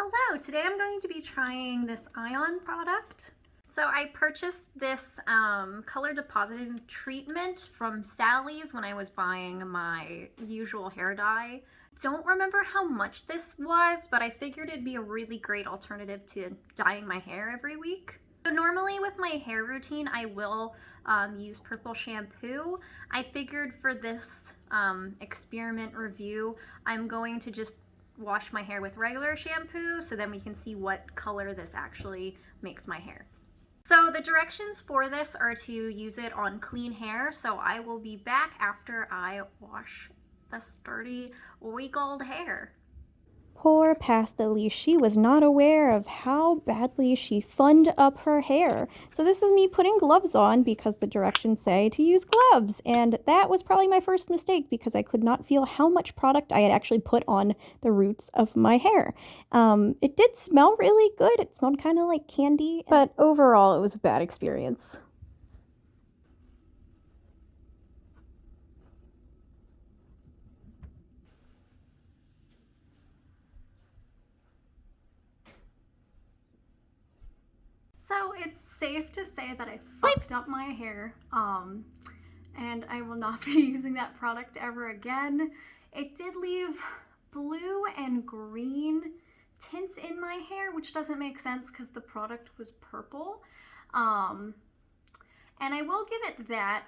Hello, today I'm going to be trying this Ion product. So I purchased this color depositing treatment from Sally's when I was buying my usual hair dye. Don't remember how much this was, but I figured it'd be a really great alternative to dyeing my hair every week. So normally with my hair routine, I will use purple shampoo. I figured for this experiment review, I'm going to just wash my hair with regular shampoo so then we can see what color this actually makes my hair. So the directions for this are to use it on clean hair, so I will be back after I wash the sturdy, wrinkled hair. Poor Pastel, she was not aware of how badly she funned up her hair. So this is me putting gloves on because the directions say to use gloves. And that was probably my first mistake because I could not feel how much product I had actually put on the roots of my hair. It did smell really good. It smelled kind of like candy, but overall it was a bad experience. So it's safe to say that I fucked up my hair, and I will not be using that product ever again. It did leave blue and green tints in my hair, which doesn't make sense because the product was purple. And I will give it that.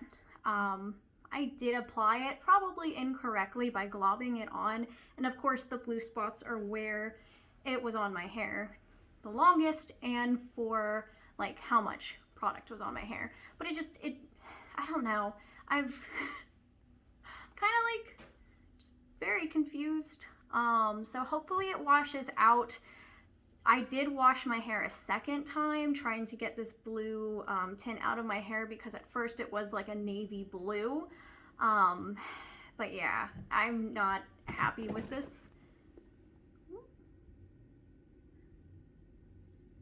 I did apply it probably incorrectly by globbing it on, and of course the blue spots are where it was on my hair the longest and for like how much product was on my hair. But I don't know, I've kind of like just very confused. So hopefully it washes out. I did wash my hair a second time trying to get this blue tint out of my hair because at first it was like a navy blue. But yeah, I'm not happy with this.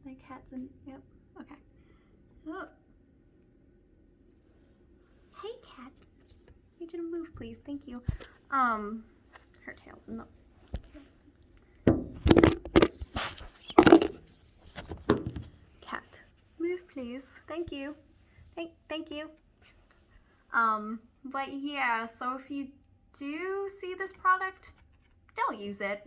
My cat's in, yep, okay. Oh. Hey cat, need you to move please, thank you. Her tail's in the... Cat, move please, thank you. Thank you. But yeah, so if you do see this product, don't use it.